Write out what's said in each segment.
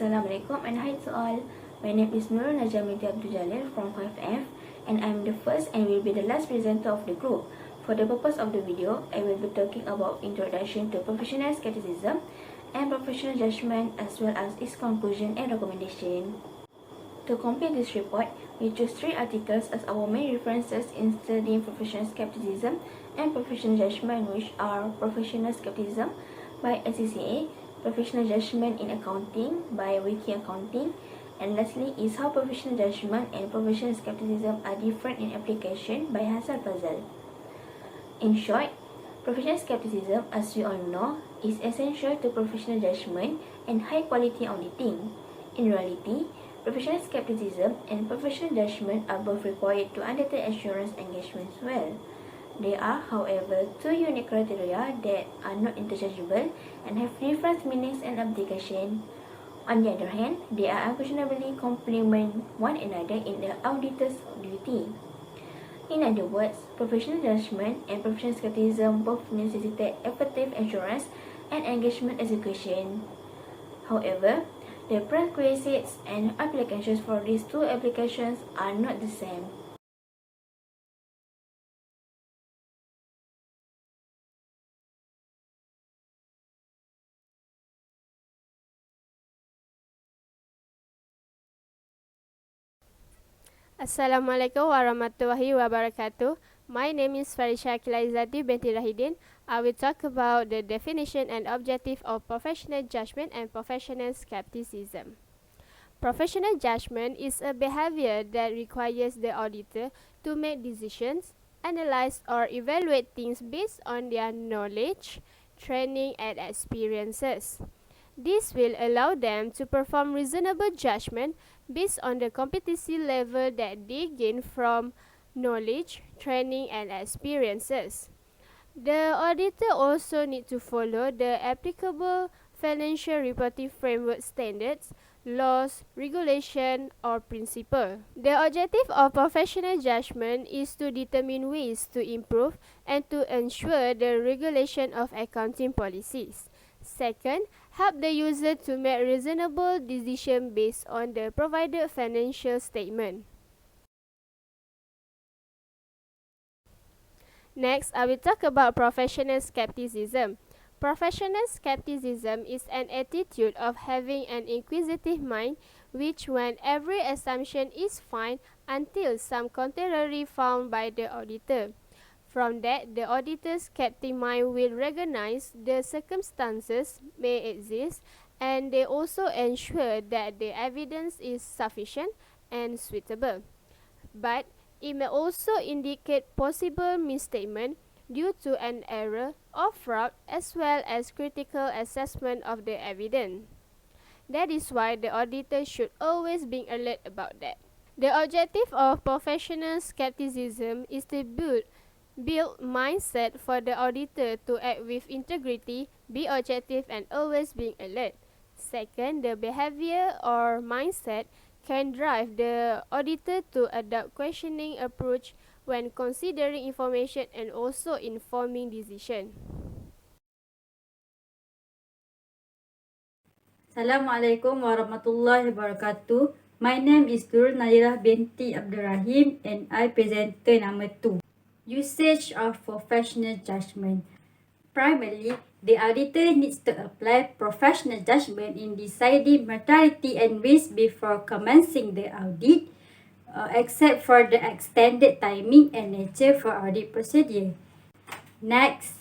Assalamualaikum and hi to all. My name is Nurul binti Abdul Jalil from 5F and I am the first and will be the last presenter of the group. For the purpose of the video, I will be talking about introduction to professional skepticism and professional judgment as well as its conclusion and recommendation. To complete this report, we choose 3 articles as our main references in studying professional skepticism and professional judgment, which are Professional Skepticism by SCCA, Professional Judgment in Accounting by Wiki Accounting, and lastly is How Professional Judgment and Professional Skepticism Are Different in Application by Hassan Fazal. In short, professional skepticism, as we all know, is essential to professional judgment and high-quality auditing. In reality, professional skepticism and professional judgment are both required to undertake assurance engagements well. There are, however, 2 unique criteria that are not interchangeable and have different meanings and application. On the other hand, they are unquestionably complement one another in the auditor's duty. In other words, professional judgment and professional skepticism both necessitate effective assurance and engagement execution. However, the prerequisites and applications for these 2 applications are not the same. Assalamualaikum warahmatullahi wabarakatuh. My name is Farisya Izzaty binti Rahiddin. I will talk about the definition and objective of professional judgment and professional skepticism. Professional judgment is a behavior that requires the auditor to make decisions, analyze or evaluate things based on their knowledge, training and experiences. This will allow them to perform reasonable judgment based on the competency level that they gain from knowledge, training and experiences. The auditor also need to follow the applicable financial reporting framework standards, laws, regulation or principle. The objective of professional judgment is to determine ways to improve and to ensure the regulation of accounting policies. Second, help the user to make reasonable decisions based on the provided financial statement. Next, I will talk about professional skepticism. Professional skepticism is an attitude of having an inquisitive mind which when every assumption is fine until some contrary found by the auditor. From that, the auditor's skeptic mind will recognize the circumstances may exist and they also ensure that the evidence is sufficient and suitable. But it may also indicate possible misstatement due to an error or fraud as well as critical assessment of the evidence. That is why the auditor should always be alert about that. The objective of professional skepticism is to build mindset for the auditor to act with integrity, be objective and always being alert. Second, the behavior or mindset can drive the auditor to adopt questioning approach when considering information and also informing decision. Assalamualaikum warahmatullahi wabarakatuh. My name is Nadirah binti Abdul Rahim and I presenter number 2. Usage of professional judgment. Primarily, the auditor needs to apply professional judgment in deciding materiality and risk before commencing the audit, except for the extended timing and nature for audit procedure. Next,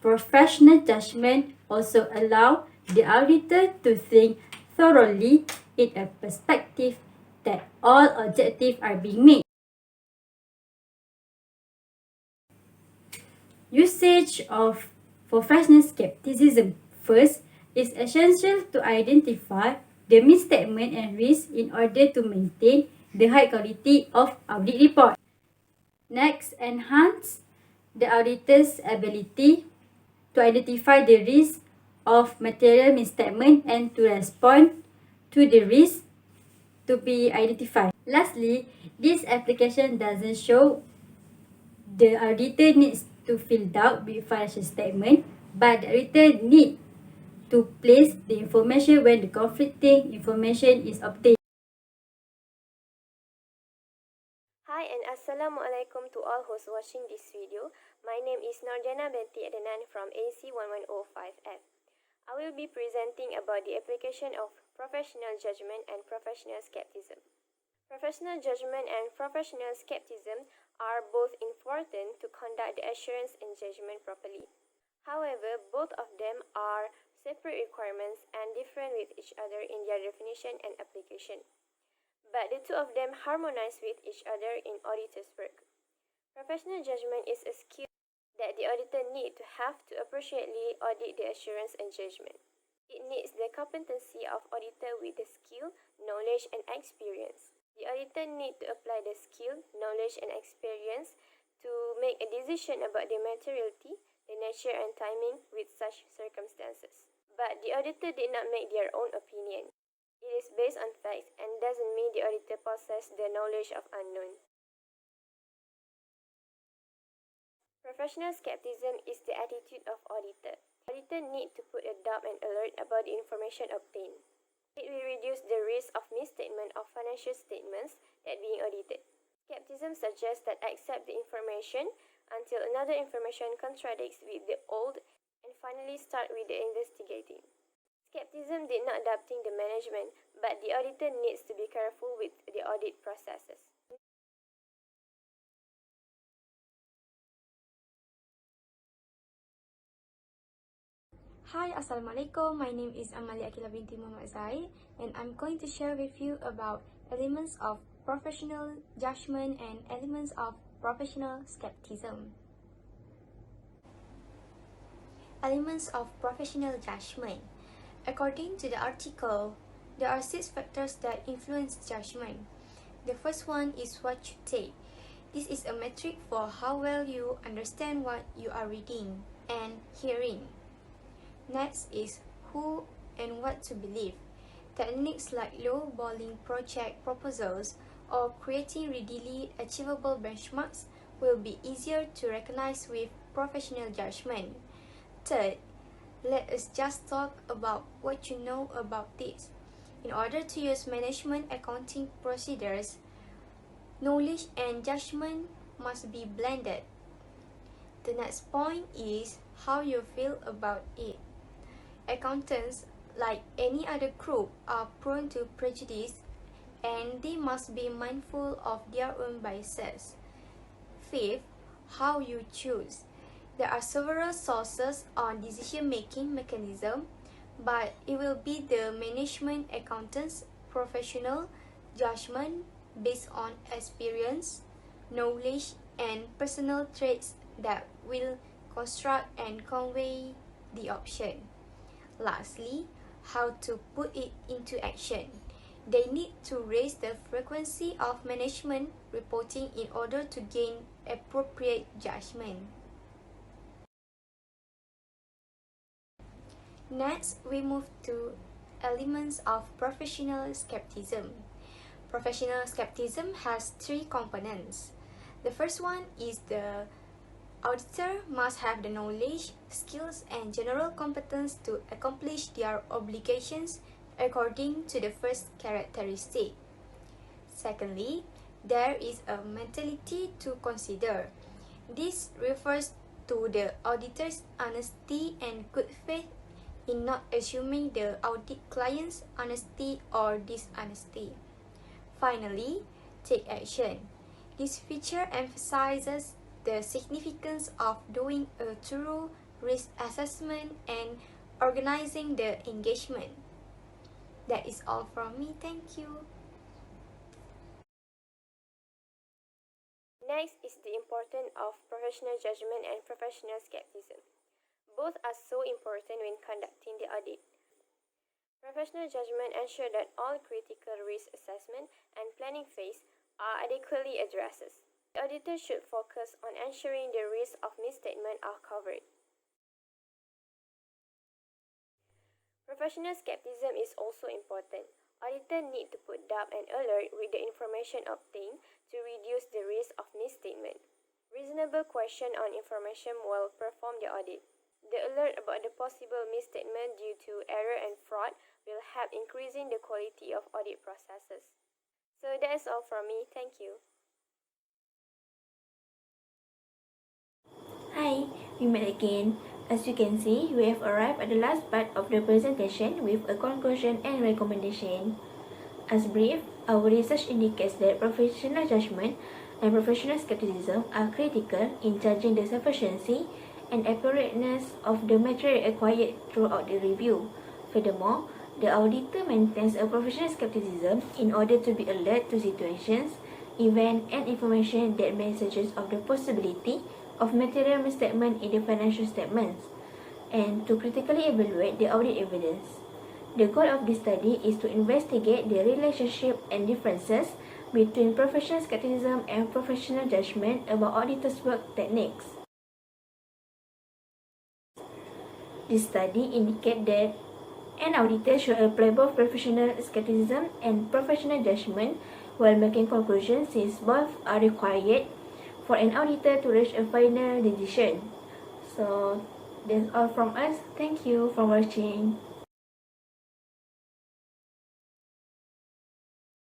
professional judgment also allow the auditor to think thoroughly in a perspective that all objectives are being met. Usage of professional skepticism. First, it's essential to identify the misstatement and risk in order to maintain the high quality of audit report. Next, enhance the auditor's ability to identify the risk of material misstatement and to respond to the risk to be identified. Lastly, this application doesn't show the auditor needs to fill out with financial statement, but the auditor need to place the information when the conflicting information is obtained. Hi and Assalamualaikum to all who's watching this video. My name is Nordiana binti Adenan from AC1105F. I will be presenting about the application of professional judgment and professional skepticism. Professional judgment and professional skepticism are both important to conduct the assurance and judgment properly. However, both of them are separate requirements and different with each other in their definition and application. But the two of them harmonize with each other in auditor's work. Professional judgment is a skill that the auditor needs to have to appropriately audit the assurance and judgment. It needs the competency of auditor with the skill, knowledge, and experience. The auditor needs to apply the skill, knowledge, and experience to make a decision about the materiality, the nature, and timing with such circumstances. But the auditor did not make their own opinion. It is based on facts and doesn't mean the auditor possesses the knowledge of unknown. Professional skepticism is the attitude of auditor. Auditor need to put a doubt and alert about the information obtained. It will reduce the risk of misstatement of financial statements that being audited. Skepticism suggests that accept the information until another information contradicts with the old and finally start with the investigating. Skepticism did not adapting the management, but the auditor needs to be careful with the audit processes. Hi, Assalamualaikum. My name is Amalia Aqilah binti Zaid, and I'm going to share with you about elements of professional judgment and elements of professional skepticism. Elements of professional judgment. According to the article, there are 6 factors that influence judgment. The first one is what you take. This is a metric for how well you understand what you are reading and hearing. Next is who and what to believe. Techniques like low-balling project proposals or creating readily achievable benchmarks will be easier to recognize with professional judgment. Third, let us just talk about what you know about this. In order to use management accounting procedures, knowledge and judgment must be blended. The next point is how you feel about it. Accountants, like any other group, are prone to prejudice and they must be mindful of their own biases. Fifth, how you choose. There are several sources on decision-making mechanism, but it will be the management accountant's professional judgment based on experience, knowledge, and personal traits that will construct and convey the option. Lastly, how to put it into action. They need to raise the frequency of management reporting in order to gain appropriate judgment. Next, we move to elements of professional skepticism. Professional skepticism has 3 components. The first one is the auditor must have the knowledge, skills, and general competence to accomplish their obligations according to the first characteristic. Secondly, there is a mentality to consider. This refers to the auditor's honesty and good faith in not assuming the audit client's honesty or dishonesty. Finally, take action. This feature emphasizes the significance of doing a thorough risk assessment and organizing the engagement. That is all from me. Thank you. Next is the importance of professional judgment and professional skepticism. Both are so important when conducting the audit. Professional judgment ensures that all critical risk assessment and planning phase are adequately addressed. The auditor should focus on ensuring the risks of misstatement are covered. Professional skepticism is also important. Auditor need to put doubt and alert with the information obtained to reduce the risk of misstatement. Reasonable question on information will perform the audit. The alert about the possible misstatement due to error and fraud will help increasing the quality of audit processes. So that's all from me. Thank you. Hi, we met again. As you can see, we have arrived at the last part of the presentation with a conclusion and recommendation. As brief, our research indicates that professional judgment and professional skepticism are critical in judging the sufficiency and appropriateness of the material acquired throughout the review. Furthermore, the auditor maintains a professional skepticism in order to be alert to situations, events, and information that may suggest of the possibility of material misstatement in the financial statements, and to critically evaluate the audit evidence. The goal of this study is to investigate the relationship and differences between professional skepticism and professional judgment about auditors' work techniques. This study indicates that an auditor should apply both professional skepticism and professional judgment while making conclusions, since both are required for an auditor to reach a final decision. So that's all from us. Thank you for watching.